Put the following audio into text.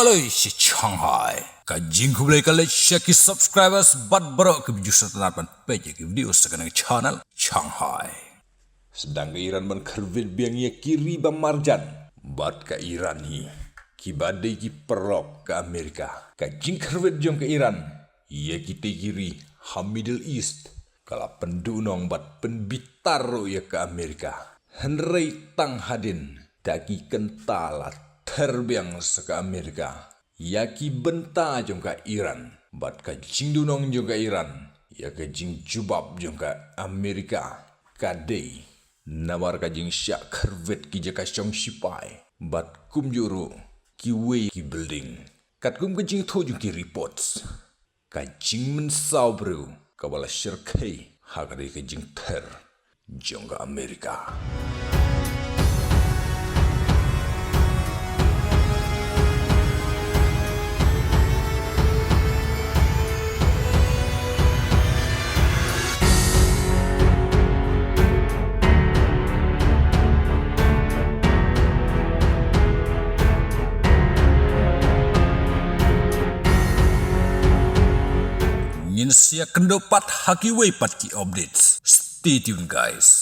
Aloi si Shanghai. Kajing kubulai kali share subscribers bat berok ke video setelah page ke video sekarang channel Shanghai. Sedang ke Iran menkervit biang ia kiri bamarjan. Bat ke Iran ni. Kibadai ki perlok ke Amerika. Kajing kervit jom ke Iran. Ia kita kiri ha Middle East. Kalau pendunong bat penbitaro ia ke Amerika. Henry tang hadin. Daki kentalat. Terbiang seka Amerika. Yaki benta jong ka Iran. Bat ka jing dunong jong ka Iran. Ya ka jing jubab jong ka Amerika. Kadei. Nawar ka jing syak kervet ki jaka syong sipai. Bat kum juru. Ki wei ki building. Kat kum ka jing to jong ki reports. Ka jing mensau bro. Kabala syirkai. Hakadai ka jing ter. Jong ka Amerika. Ngin siya kendopat haki way pat ki updates. Stay tuned guys.